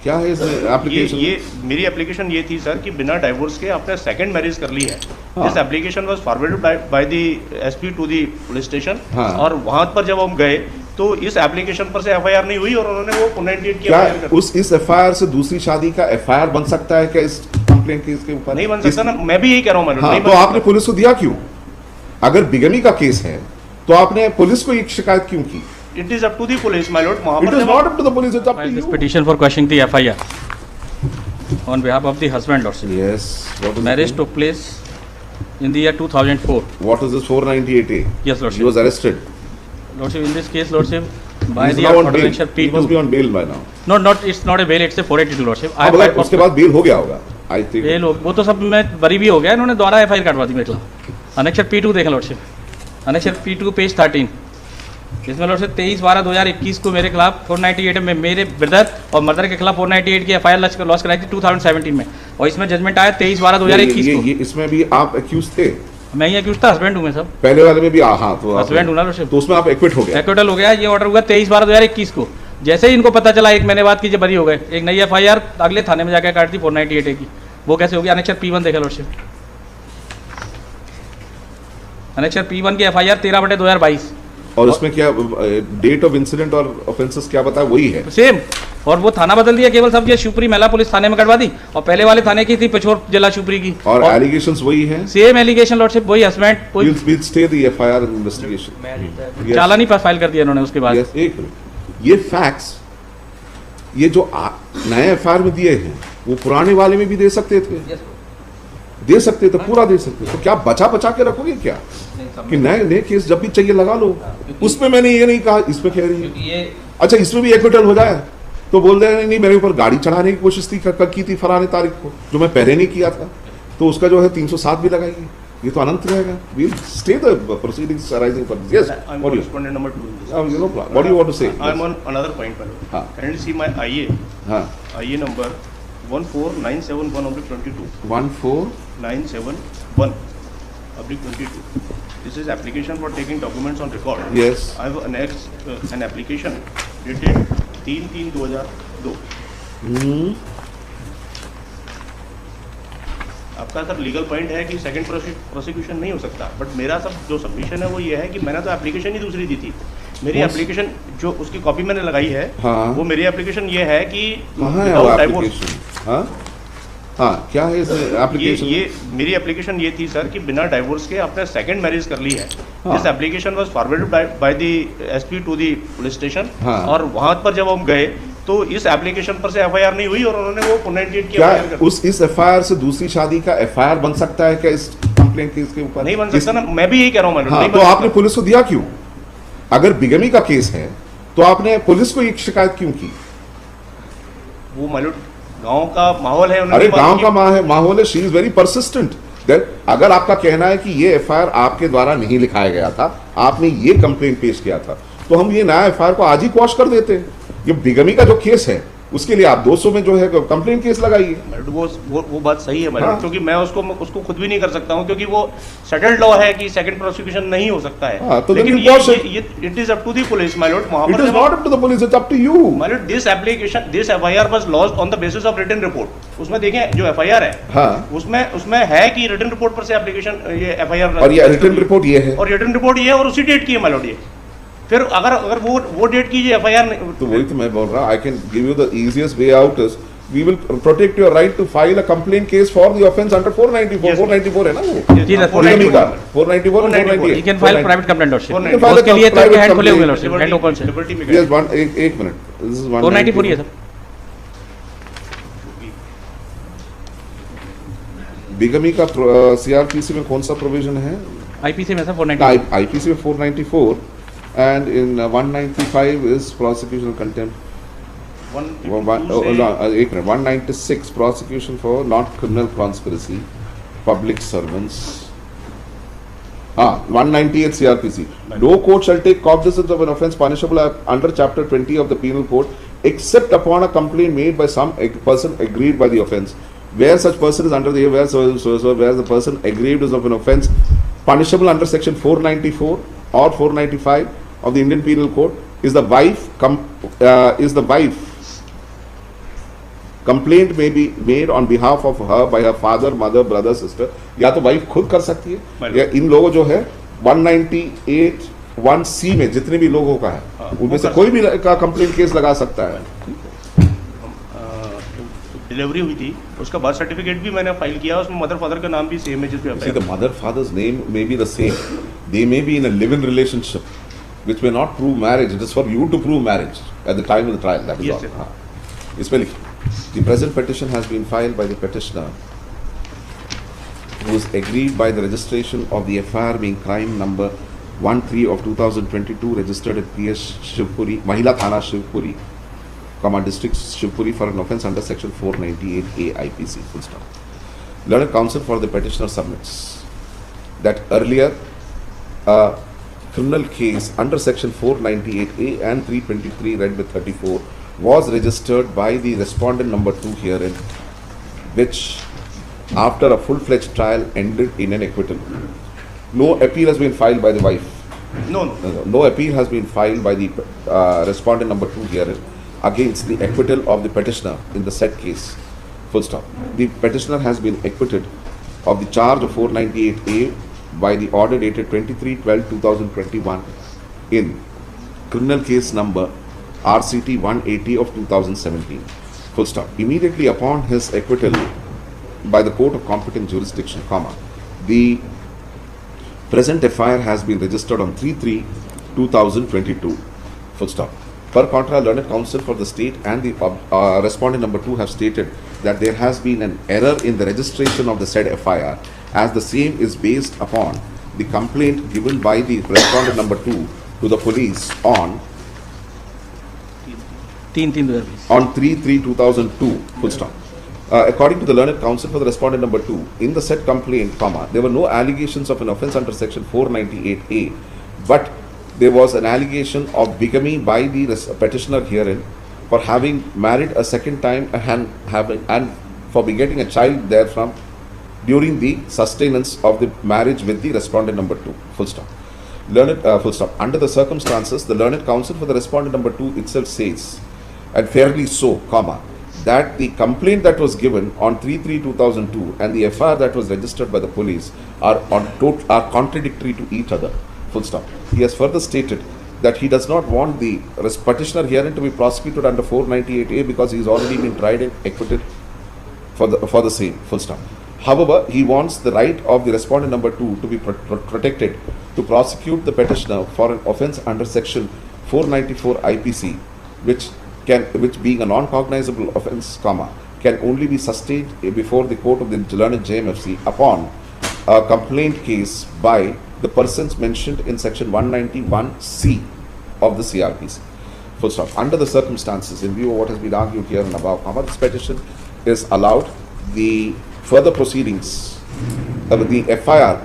क्या है इसमें एप्लीकेशन? ये मेरी एप्लीकेशन ये थी सर कि बिना डाइवोर्स के आपने सेकंड मैरिज कर ली है। हाँ। This application was forwarded by the SP to the police station. हाँ। और वहां पर जब हम गए तो इस एप्लीकेशन पर से एफआईआर नहीं हुई और उन्होंने वो 498 की क्या एफआईआर कर दी। उस इस एफआईआर से दूसरी शादी का एफआईआर बन सकता है क्या इस कंप्लेंट केस के ऊपर? नहीं बन सकता ना, मैं भी यही कह रहा हूँ मैडम। हाँ, नहीं तो बन आपने सकता। पुलिस को दिया क्यों? अगर बिगमी का केस है तो आपने पुलिस को एक शिकायत क्यों की? It is up to the police my lord. वहां इट पर इज जब not up to the police, it's up File to this you. petition for quashing the FIR on behalf of the husband lordship. Yes, what is Marriage it? took place in the year 2004. What is this 498A? Yes, lordship. He was arrested. Lordship, in this case, lordship, by He's the now on bail. ordinance He must be P2. on bail by now. No, it's not a bail. It's a 482 lordship. हाँ, मतलब उसके बाद bell हो गया होगा I think. bail वो तो सब में बरी भी हो गया, इन्होंने दोबारा FIR कटवा दी मेरे खिलाफ। अनेक्चर P2 देखें लॉर्डशिप, अनेक्चर P2 पेज 13। इसमें लॉर्डशिप 23/12/2021 को मेरे खिलाफ 498 में मेरे ब्रदर और मदर के खिलाफ 498 की FIR लॉस कराई थी 2017 में, और इसमें जजमेंट आया 23/12/2021 को। ये इसमें भी आप एक्यूज थे? मैं ये क्यों था, हस्बैंड हूँ मैं सब, पहले वाले में भी हाँ, तो हस्बैंड हूँ ना लॉर्डशिप। तो उसमें आप एक्विट हो गए। एक्विटल हो गया। ये ऑर्डर हुआ 23/12/2021 को। जैसे ही इनको पता चला 1 महीने बाद की जब बरी हो गए, एक नई FIR अगले थाने में जाकर काट दी 498 की। वो कैसे हो गया? अनेक्चर P1 देखा लॉर्डशिप, अनेक्चर P1 की FIR 13/2022 और उसमें क्या डेट ऑफ इंसिडेंट और ऑफेंसेस क्या बताया? वही है सेम। और वो थाना बदल दिया केवल, सब ये शिवपुरी महिला पुलिस थाने में कटवा दी, और पहले वाले थाने की थी पिछोर जिला शिवपुरी की, और एलिगेशंस वही है। सेम एलिगेशन लॉर्डशिप, वही हस्बैंड कोई We'll stay the FIR investigation. Yes. Challan he file कर दिया इन्होंने उसके बाद। Yes, एक मिनट, ये फैक्ट्स ये जो नए FIR में दिए हैं वो पुराने वाले में भी दे सकते थे, दे सकते थे, पूरा दे सकते। तो क्या बचा के रखोगे क्या कि नए केस जब भी चाहिए लगा लो? उसमें मैंने ये नहीं कहा, इसमें कह रही है। अच्छा, इसमें भी एक्विटल हो जाए तो बोल दे नहीं मेरे ऊपर गाड़ी चढ़ाने की कोशिश थी की थी फलाने तारीख को, जो मैं पहले नहीं किया था, तो उसका जो है 307 भी लगाएगी। ये तो अनंत रहेगा। We'll stay the proceedings arising for this. Yes, I'm what do you? correspondent number 2 in this. You know, what do you want to say? I'm on another point पर। हाँ। Can you see my IA? हाँ, IA number 14971/22 14971/22. This is application for taking documents on record. Yes. I have annexed an application dated 3/3/2002. आपका सब legal point है कि second prosecution नहीं हो सकता, बट मेरा सब जो सबमिशन है वो ये है कि मैंने तो एप्लीकेशन ही दूसरी दी थी। मेरी एप्लीकेशन जो उसकी कॉपी मैंने लगाई है, हाँ। वो मेरी एप्लीकेशन ये है कि कहाँ है वो without divorce- एप्लीकेशन? हाँ हाँ, क्या है इसमें एप्लीकेशन? ये मेरी एप्लीकेशन ये थी सर कि बिना डाइवोर्स के आपने सेकंड मैरिज कर ली है। हाँ। This application was forwarded by the SP to the police station. हाँ। और वहां पर जब हम गए तो इस एप्लीकेशन पर से एफआईआर नहीं हुई और उन्होंने वो 498 की क्या एफआईआर कर दी। उस इस एफआईआर से दूसरी शादी का एफआईआर बन सकता है क्या इस कंप्लेंट केस के ऊपर? नहीं बन सकता ना, मैं भी यही कह रहा हूँ मैडम। हाँ, नहीं तो बन आपने सकता। पुलिस को दिया क्यों? अगर बिगमी का केस है तो आपने पुलिस को एक शिकायत क्यों की? वो मालूम गांव का माहौल है। अरे गांव का माहौल है। She is very persistent. अगर आपका कहना है कि ये एफआईआर आपके द्वारा नहीं लिखाया गया था, आपने ये कंप्लेंट पेश किया था, तो हम ये नया एफआईआर को आज ही क्वॉश कर देते हैं। ये बिगमी का जो केस है उसके लिए आप 200 में जो है कंप्लेंट केस लगाइए। वो बात सही है मैडम। हाँ। क्योंकि मैं उसको खुद भी नहीं कर सकता हूँ, क्योंकि वो सेटल्ड लॉ है कि सेकंड प्रोसिक्यूशन नहीं हो सकता है। हाँ, तो लेकिन then quash it. ये it is up to the police my lord. वहां इट पर is not up to the police, it's up to you. My lord, this FIR was lodged on the basis of written report. उसमें देखें जो FIR है, हाँ, उसमें है कि रिटन रिपोर्ट पर से एप्लीकेशन ये एफआईआर, और ये रिटन रिपोर्ट ये है, और रिटन रिपोर्ट ये है और उसी डेट की है माय लॉर्ड। ये फिर अगर वो डेट की जो एफआईआर, तो वही तो मैं बोल रहा हूँ। I can give you the easiest way out is we will protect your right to file a complaint case for the offence under 494। Yes. 494 है ना वो? जी सर, बिगमी का 494 और 498। 498। You can file private complaint lordship। 494 उसके लिए तो private hand खुले हुए complaint। लordship, हैंड ओपन से। लिबर्टी में Yes, एक मिनट, दिस इज 494 ही है सर। बिगमी का सीआरपीसी में कौन सा प्रोविजन है? आईपीसी में सर 490। आईपीसी में 494 and in 195 is prosecution contempt. 196 prosecution for not criminal conspiracy, public servants. 198 CRPC. No court shall take cognizance of an offence punishable under Chapter 20 of the Penal Code except upon a complaint made by some person aggrieved by the offence. Where such person is under the where the person aggrieved is of an offence punishable under Section 494 or 495 of the Indian Penal Code is the wife complaint में be made on behalf of her by her father, mother, brother, sister, या तो wife खुद कर सकती है, या इन लोगों जो है 198(1)(c) में जितने भी लोगों का है उनमें से कोई भी का कंप्लेंट केस लगा सकता है। डिलीवरी हुई थी, उसका बर्थ सर्टिफिकेट भी मैंने फाइल किया, उसमें मदर फादर का नाम भी सेम है जिस पे See, the mother father's name may be the same. They may be in a live-in relationship, which may not prove marriage. It is for you to prove marriage at the time of the trial. That is Yes, all. sir. हाँ। इसमें लिखिए, the present petition has been filed by the petitioner, who is aggrieved by the registration of the FIR being crime number 13 of 2022, registered at PS Shivpuri, Mahila Thana Shivpuri, district Shivpuri, for an offence under section 498A IPC. Full stop. Learned counsel for the petitioner submits that earlier a criminal case under section 498A and 323 read with 34 was registered by the respondent number 2 herein, which after a full-fledged trial ended in an acquittal. No appeal has been filed by the wife. No appeal has been filed by the respondent number 2 herein against the acquittal of the petitioner in the said case. Full stop. The petitioner has been acquitted of the charge of 498A by the order dated 23/12/2021 in criminal case number RCT 180 of 2017. Full stop. Immediately upon his acquittal by the court of competent jurisdiction, the present FIR has been registered on 3/3/2022. Full stop. Per contra, learned counsel for the state and the respondent number 2 have stated that there has been an error in the registration of the said FIR, as the same is based upon the complaint given by the respondent number 2 to the police on 3/3/2002. Full stop. According to the learned counsel for the respondent number 2, in the said complaint, there were no allegations of an offence under section 498A, but there was an allegation of bigamy by the petitioner herein for having married a second time and for begetting a child therefrom during the sustenance of the marriage with the respondent number 2. Full stop. Full stop. Under the circumstances, the learned counsel for the respondent number 2 itself says, and fairly so, that the complaint that was given on 3/3/2002 and the FIR that was registered by the police are contradictory to each other. Full stop. He has further stated that he does not want the petitioner herein to be prosecuted under 498A because he has already been tried and acquitted for the same. Full stop. However, he wants the right of the respondent number 2 to be protected to prosecute the petitioner for an offence under section 494 IPC, which being a non-cognizable offence, can only be sustained before the court of the learned JMFC upon a complaint case by the persons mentioned in section 191C of the CRPC. Full stop. Under the circumstances, in view of what has been argued here and above, this petition is allowed. The further proceedings of the FIR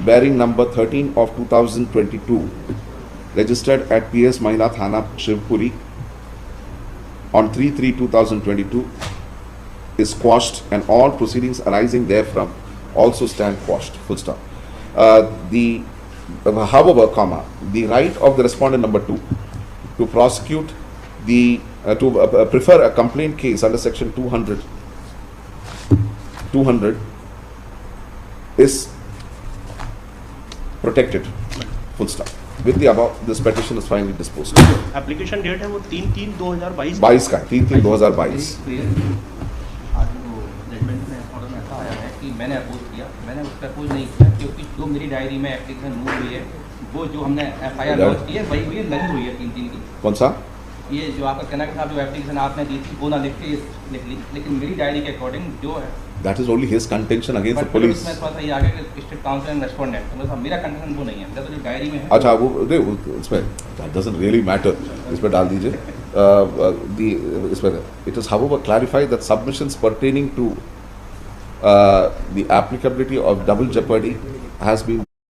bearing number 13 of 2022, registered at PS Mahila Thana Shivpuri on 3/3/2022, is quashed, and all proceedings arising therefrom also stand quashed. Full stop. However, the right of the respondent number 2 to prosecute to prefer a complaint case under section 200 is protected. Full stop. With the above, this petition is finally disposed of. Application date है वो 3/3/2022 22 का 3/3/2022। आज वो judgement में order में ऐसा आया है कि मैंने अपोज किया, मैंने उस पर अपोज नहीं किया क्योंकि जो मेरी डायरी में एप्लीकेशन मूव हुई है वो जो हमने FIR लॉन्च की है वही हुई है, लगी हुई है 3 की। कौन सा? ये जो आपका कहना कि साहब जो एप्लीकेशन आपने दी थी वो ना लिख के लिख ली, लेकिन मेरी डायरी के अकॉर्डिंग जो है That is only his contention against the but police. इसमें थोड़ा सा ये आ गया कि स्टेट काउंसिल एंड रेस्पोंडेंट, तो मतलब मेरा कंटेंशन वो नहीं है, मेरा तो जो डायरी में है। अच्छा, वो इसमें that doesn't really matter. इसमें डाल दीजिए। इसमें it is however clarified that submissions pertaining to the applicability of double jeopardy has been